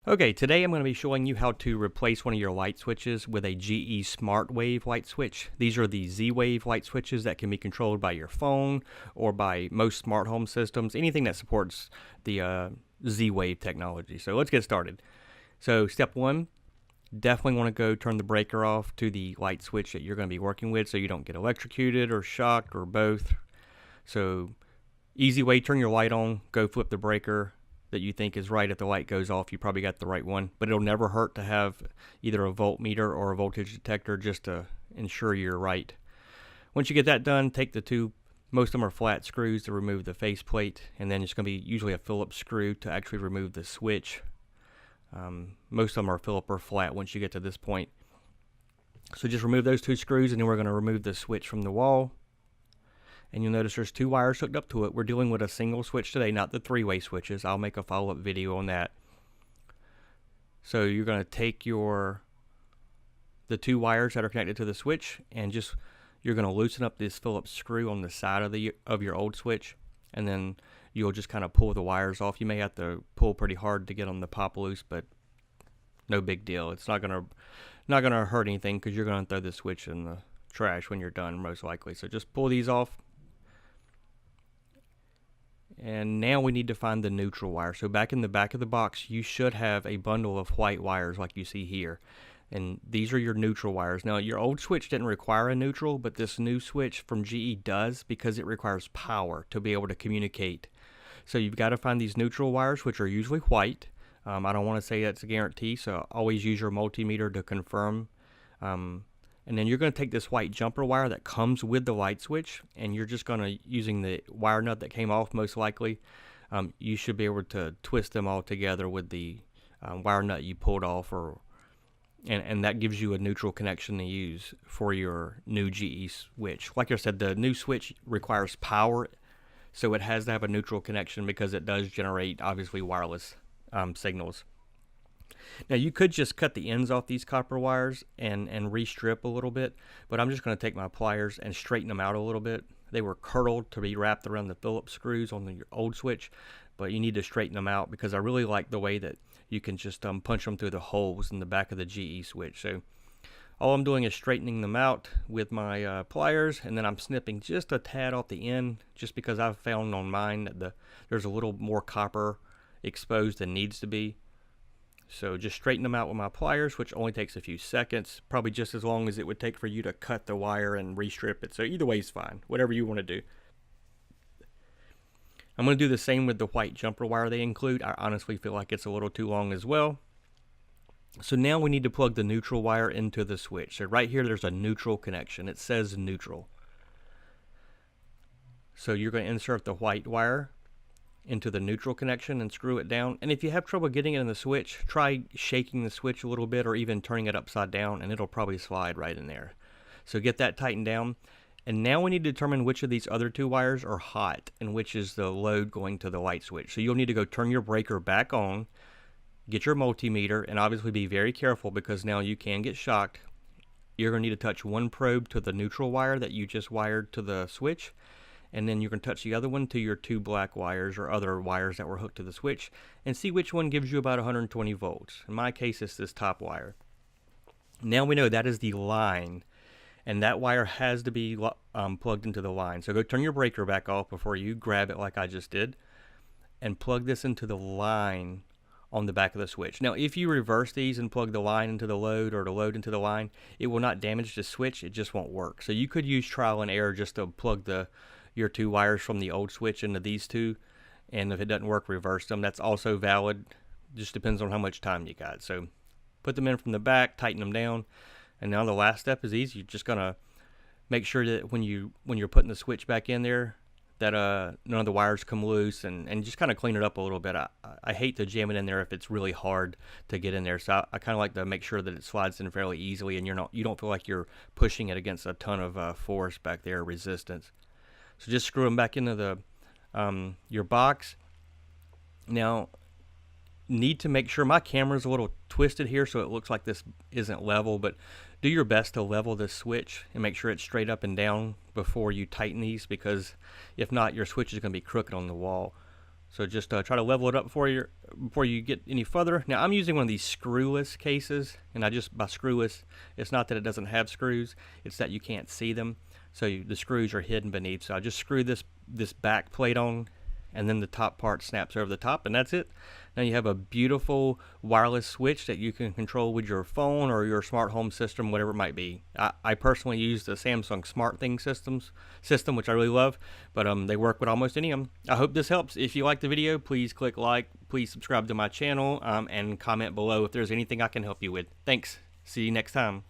Okay, today I'm going to be showing you how to replace one of your light switches with a GE SmartWave light switch. These are the Z-Wave light switches that can be controlled by your phone or by most smart home systems, anything that supports the Z-Wave technology. So let's get started. So step one, definitely want to go turn the breaker off to the light switch that you're going to be working with so you don't get electrocuted or shocked or both. So easy way, turn your light on, go flip the breaker that you think is right. If the light goes off, you probably got the right one, but it'll never hurt to have either a voltmeter or a voltage detector just to ensure you're right. Once you get that done, take the two, most of them are flat screws to remove the faceplate, and then it's going to be usually a Phillips screw to actually remove the switch. Most of them are Phillips or flat once you get to this point. So just remove those two screws, and then we're going to remove the switch from the wall. And you'll notice there's two wires hooked up to it. We're dealing with a single switch today, not the three-way switches. I'll make a follow-up video on that. So you're going to take the two wires that are connected to the switch, and you're going to loosen up this Phillips screw on the side of your old switch, and then you'll just kind of pull the wires off. You may have to pull pretty hard to get them to pop loose, but no big deal. It's not gonna hurt anything because you're going to throw the switch in the trash when you're done, most likely. So just pull these off. And now we need to find the neutral wire. So back in the back of the box, you should have a bundle of white wires like you see here. And these are your neutral wires. Now, your old switch didn't require a neutral, but this new switch from GE does because it requires power to be able to communicate. So you've got to find these neutral wires, which are usually white. I don't want to say that's a guarantee, so always use your multimeter to confirm. And then you're going to take this white jumper wire that comes with the light switch, and you're just going to, using the wire nut that came off most likely, you should be able to twist them all together with the wire nut you pulled off, and that gives you a neutral connection to use for your new GE switch. Like I said, the new switch requires power, so it has to have a neutral connection because it does generate, obviously, wireless signals. Now you could just cut the ends off these copper wires and restrip a little bit, but I'm just going to take my pliers and straighten them out a little bit. They were curdled to be wrapped around the Phillips screws on the old switch, but you need to straighten them out because I really like the way that you can just punch them through the holes in the back of the GE switch. So all I'm doing is straightening them out with my pliers, and then I'm snipping just a tad off the end just because I've found on mine that there's a little more copper exposed than needs to be. So just straighten them out with my pliers, which only takes a few seconds, probably just as long as it would take for you to cut the wire and restrip it. So either way is fine, whatever you want to do. I'm going to do the same with the white jumper wire they include. I honestly feel like it's a little too long as well. So now we need to plug the neutral wire into the switch. So right here there's a neutral connection. It says neutral. So you're going to insert the white wire into the neutral connection and screw it down. And if you have trouble getting it in the switch, try shaking the switch a little bit or even turning it upside down, and it'll probably slide right in there. So get that tightened down. And now we need to determine which of these other two wires are hot and which is the load going to the light switch. So you'll need to go turn your breaker back on, get your multimeter, and obviously be very careful because now you can get shocked. You're going to need to touch one probe to the neutral wire that you just wired to the switch, and then you're going to touch the other one to your two black wires or other wires that were hooked to the switch and see which one gives you about 120 volts. In my case, it's this top wire. Now we know that is the line, and that wire has to be plugged into the line. So go turn your breaker back off before you grab it like I just did and plug this into the line on the back of the switch. Now if you reverse these and plug the line into the load or the load into the line, it will not damage the switch, it just won't work. So you could use trial and error just to plug your two wires from the old switch into these two, and if it doesn't work, reverse them. That's also valid. Just depends on how much time you got. So put them in from the back, tighten them down, and now the last step is easy. You're just gonna make sure that when you're putting the switch back in there that none of the wires come loose, and just kind of clean it up a little bit. I hate to jam it in there if it's really hard to get in there, so I kind of like to make sure that it slides in fairly easily and you don't feel like you're pushing it against a ton of force back there, resistance. So just screw them back into your box. Now, need to make sure, my camera's a little twisted here so it looks like this isn't level, but do your best to level this switch and make sure it's straight up and down before you tighten these, because if not, your switch is going to be crooked on the wall. So just try to level it up before you get any further. Now I'm using one of these screwless cases, and by screwless, it's not that it doesn't have screws, it's that you can't see them. So the screws are hidden beneath. So I just screw this back plate on, and then the top part snaps over the top, and that's it. Now you have a beautiful wireless switch that you can control with your phone or your smart home system, whatever it might be. I personally use the Samsung Smartthings system, which I really love, but they work with almost any of them. I hope this helps. If you like the video, please click like, please subscribe to my channel, and comment below if there's anything I can help you with. Thanks. See you next time.